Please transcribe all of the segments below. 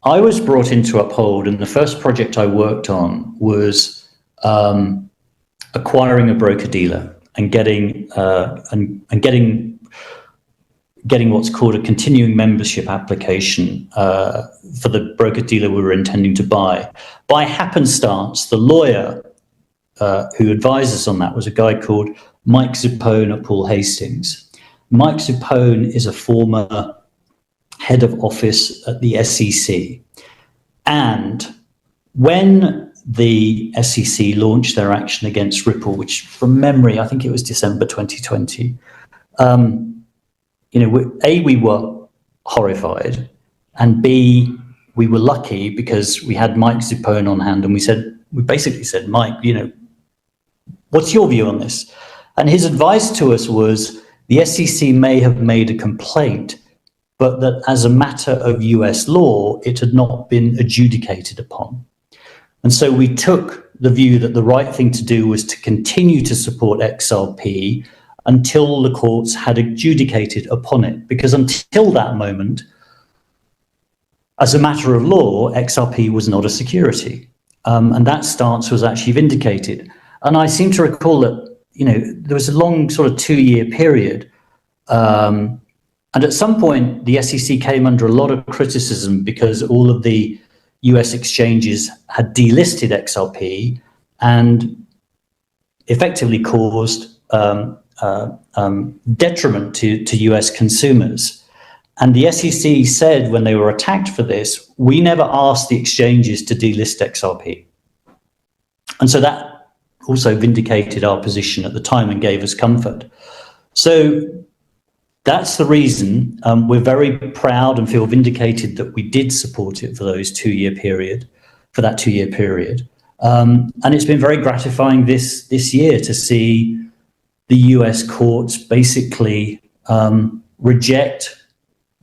I was brought in to uphold, and the first project I worked on was acquiring a broker-dealer and getting what's called a continuing membership application for the broker-dealer we were intending to buy. By happenstance, the lawyer who advised us on that was a guy called Mike Zupone at Paul Hastings. Mike Zupone is a former head of office at the SEC. And when the SEC launched their action against Ripple, which from memory, I think it was December 2020, we were horrified, and B, we were lucky because we had Mike Zupone on hand, and we basically said, Mike, what's your view on this? And his advice to us was the SEC may have made a complaint, but that as a matter of US law, it had not been adjudicated upon. And so we took the view that the right thing to do was to continue to support XRP until the courts had adjudicated upon it, because until that moment, as a matter of law, XRP was not a security. And that stance was actually vindicated. And I seem to recall that, there was a long sort of 2-year period. And at some point, the SEC came under a lot of criticism because all of the US exchanges had delisted XRP and effectively caused detriment to US consumers. And the SEC said when they were attacked for this, we never asked the exchanges to delist XRP. And so that also vindicated our position at the time and gave us comfort. So that's the reason we're very proud and feel vindicated that we did support it for that 2-year period. And it's been very gratifying this year to see the US courts basically reject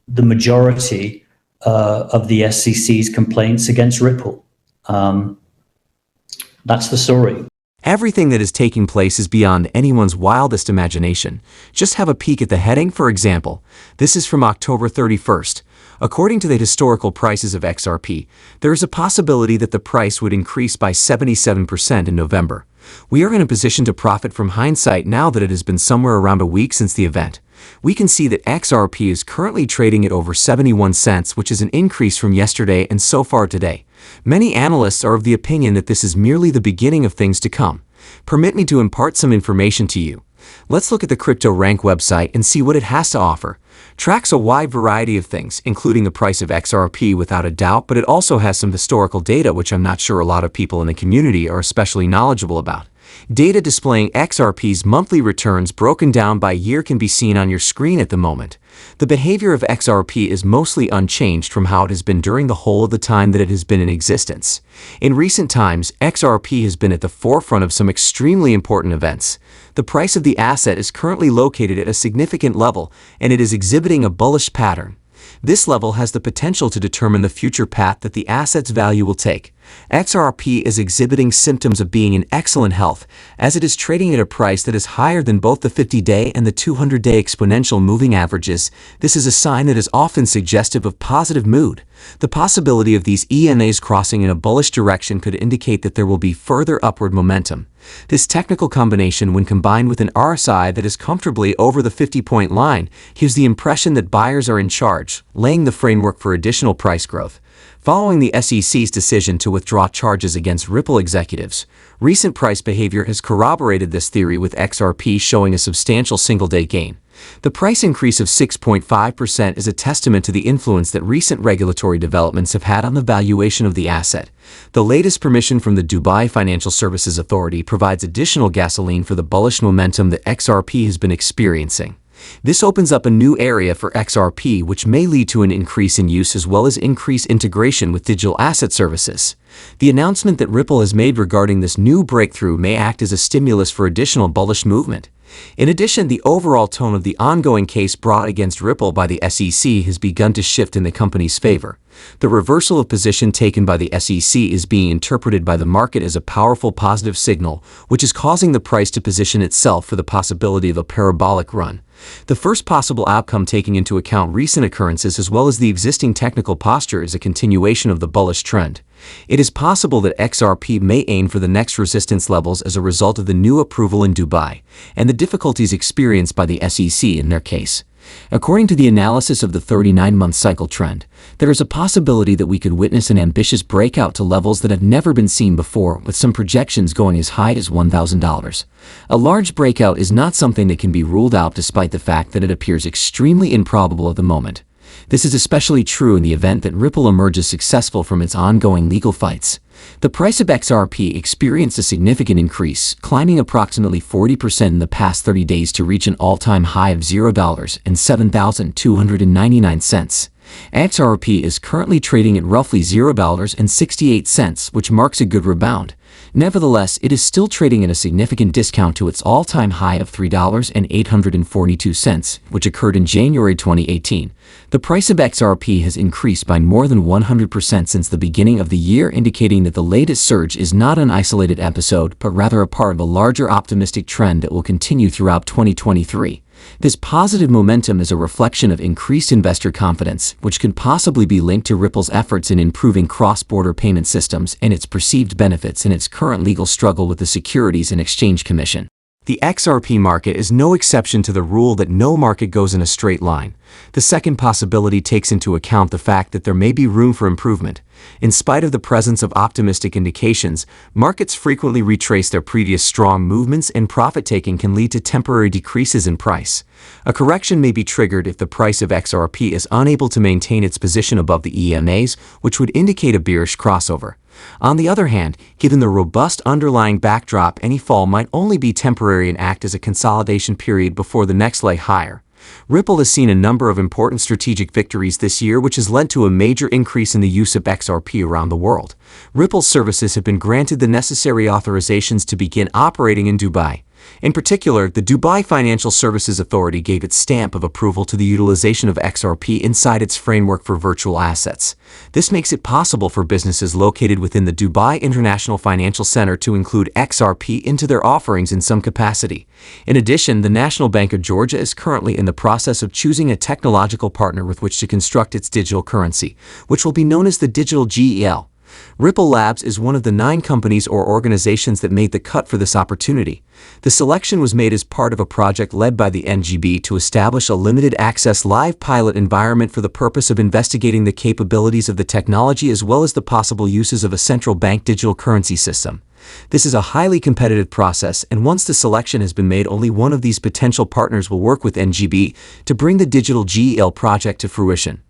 the majority of the SEC's complaints against Ripple. That's the story. Everything that is taking place is beyond anyone's wildest imagination. Just have a peek at the heading, for example. This is from October 31st. According to the historical prices of XRP, there is a possibility that the price would increase by 77% in November. We are in a position to profit from hindsight now that it has been somewhere around a week since the event. We can see that XRP is currently trading at over 71 cents, which is an increase from yesterday and so far today. Many analysts are of the opinion that this is merely the beginning of things to come. Permit me to impart some information to you. Let's look at the CryptoRank website and see what it has to offer. Tracks a wide variety of things, including the price of XRP without a doubt, but it also has some historical data which I'm not sure a lot of people in the community are especially knowledgeable about. Data displaying XRP's monthly returns broken down by year can be seen on your screen at the moment. The behavior of XRP is mostly unchanged from how it has been during the whole of the time that it has been in existence. In recent times, XRP has been at the forefront of some extremely important events. The price of the asset is currently located at a significant level, and it is exhibiting a bullish pattern. This level has the potential to determine the future path that the asset's value will take. XRP is exhibiting symptoms of being in excellent health, as it is trading at a price that is higher than both the 50-day and the 200-day exponential moving averages. This is a sign that is often suggestive of positive mood. The possibility of these ENAs crossing in a bullish direction could indicate that there will be further upward momentum. This technical combination, when combined with an RSI that is comfortably over the 50-point line, gives the impression that buyers are in charge, laying the framework for additional price growth. Following the SEC's decision to withdraw charges against Ripple executives, recent price behavior has corroborated this theory, with XRP showing a substantial single-day gain. The price increase of 6.5% is a testament to the influence that recent regulatory developments have had on the valuation of the asset. The latest permission from the Dubai Financial Services Authority provides additional gasoline for the bullish momentum that XRP has been experiencing. This opens up a new area for XRP, which may lead to an increase in use as well as increased integration with digital asset services. The announcement that Ripple has made regarding this new breakthrough may act as a stimulus for additional bullish movement. In addition, the overall tone of the ongoing case brought against Ripple by the SEC has begun to shift in the company's favor. The reversal of position taken by the SEC is being interpreted by the market as a powerful positive signal, which is causing the price to position itself for the possibility of a parabolic run. The first possible outcome, taking into account recent occurrences as well as the existing technical posture, is a continuation of the bullish trend. It is possible that XRP may aim for the next resistance levels as a result of the new approval in Dubai and the difficulties experienced by the SEC in their case. According to the analysis of the 39-month cycle trend, there is a possibility that we could witness an ambitious breakout to levels that have never been seen before, with some projections going as high as $1,000. A large breakout is not something that can be ruled out, despite the fact that it appears extremely improbable at the moment. This is especially true in the event that Ripple emerges successful from its ongoing legal fights. The price of XRP experienced a significant increase, climbing approximately 40% in the past 30 days to reach an all-time high of $0.7299. XRP is currently trading at roughly $0.68, which marks a good rebound. Nevertheless, it is still trading at a significant discount to its all-time high of $3.842, which occurred in January 2018. The price of XRP has increased by more than 100% since the beginning of the year, indicating that the latest surge is not an isolated episode, but rather a part of a larger optimistic trend that will continue throughout 2023. This positive momentum is a reflection of increased investor confidence, which can possibly be linked to Ripple's efforts in improving cross-border payment systems and its perceived benefits in its current legal struggle with the Securities and Exchange Commission. The XRP market is no exception to the rule that no market goes in a straight line. The second possibility takes into account the fact that there may be room for improvement. In spite of the presence of optimistic indications, markets frequently retrace their previous strong movements, and profit-taking can lead to temporary decreases in price. A correction may be triggered if the price of XRP is unable to maintain its position above the EMAs, which would indicate a bearish crossover. On the other hand, given the robust underlying backdrop, any fall might only be temporary and act as a consolidation period before the next leg higher. Ripple has seen a number of important strategic victories this year, which has led to a major increase in the use of XRP around the world. Ripple's services have been granted the necessary authorizations to begin operating in Dubai. In particular, the Dubai Financial Services Authority gave its stamp of approval to the utilization of XRP inside its framework for virtual assets. This makes it possible for businesses located within the Dubai International Financial Center to include XRP into their offerings in some capacity. In addition, the National Bank of Georgia is currently in the process of choosing a technological partner with which to construct its digital currency, which will be known as the digital GEL. Ripple Labs is one of the 9 companies or organizations that made the cut for this opportunity. The selection was made as part of a project led by the NGB to establish a limited access live pilot environment for the purpose of investigating the capabilities of the technology as well as the possible uses of a central bank digital currency system. This is a highly competitive process, and once the selection has been made, only one of these potential partners will work with NGB to bring the digital GEL project to fruition.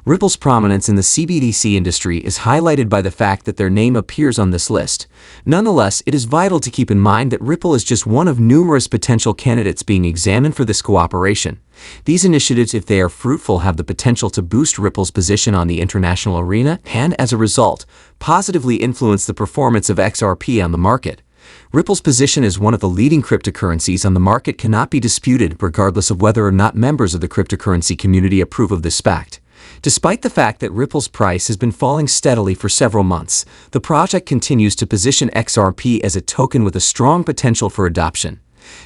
Ripple's prominence in the CBDC industry is highlighted by the fact that their name appears on this list. Nonetheless, it is vital to keep in mind that Ripple is just one of numerous potential candidates being examined for this cooperation. These initiatives, if they are fruitful, have the potential to boost Ripple's position on the international arena and, as a result, positively influence the performance of XRP on the market. Ripple's position as one of the leading cryptocurrencies on the market cannot be disputed, regardless of whether or not members of the cryptocurrency community approve of this fact. Despite the fact that Ripple's price has been falling steadily for several months, the project continues to position XRP as a token with a strong potential for adoption.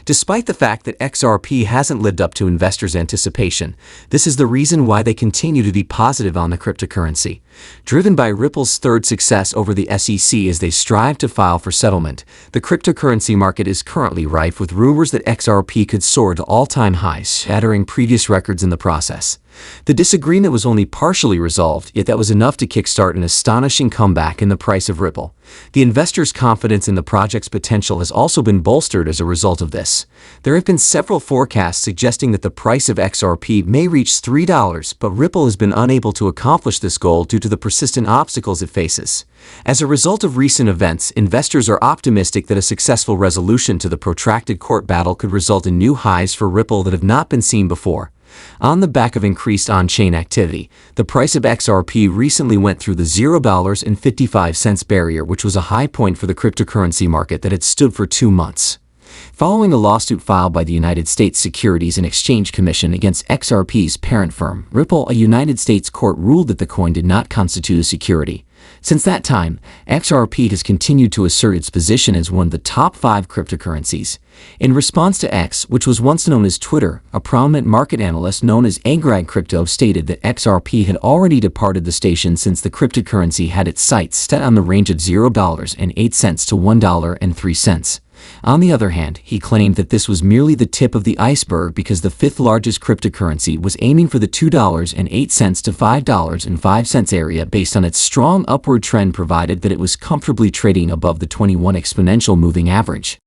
Despite the fact that XRP hasn't lived up to investors' anticipation, this is the reason why they continue to be positive on the cryptocurrency. Driven by Ripple's third success over the SEC as they strive to file for settlement, the cryptocurrency market is currently rife with rumors that XRP could soar to all-time highs, shattering previous records in the process. The disagreement was only partially resolved, yet that was enough to kickstart an astonishing comeback in the price of Ripple. The investors' confidence in the project's potential has also been bolstered as a result of this. There have been several forecasts suggesting that the price of XRP may reach $3, but Ripple has been unable to accomplish this goal due to the persistent obstacles it faces. As a result of recent events, investors are optimistic that a successful resolution to the protracted court battle could result in new highs for Ripple that have not been seen before. On the back of increased on-chain activity, the price of XRP recently went through the $0.55 barrier, which was a high point for the cryptocurrency market that had stood for 2 months. Following a lawsuit filed by the United States Securities and Exchange Commission against XRP's parent firm, Ripple, a United States court ruled that the coin did not constitute a security. Since that time, XRP has continued to assert its position as one of the top 5 cryptocurrencies. In response to X, which was once known as Twitter, a prominent market analyst known as garlinghouse stated that XRP had already departed the station since the cryptocurrency had its sights set on the range of $0.08 to $1.03. On the other hand, he claimed that this was merely the tip of the iceberg because the 5th largest cryptocurrency was aiming for the $2.08 to $5.05 area based on its strong upward trend, provided that it was comfortably trading above the 21 exponential moving average.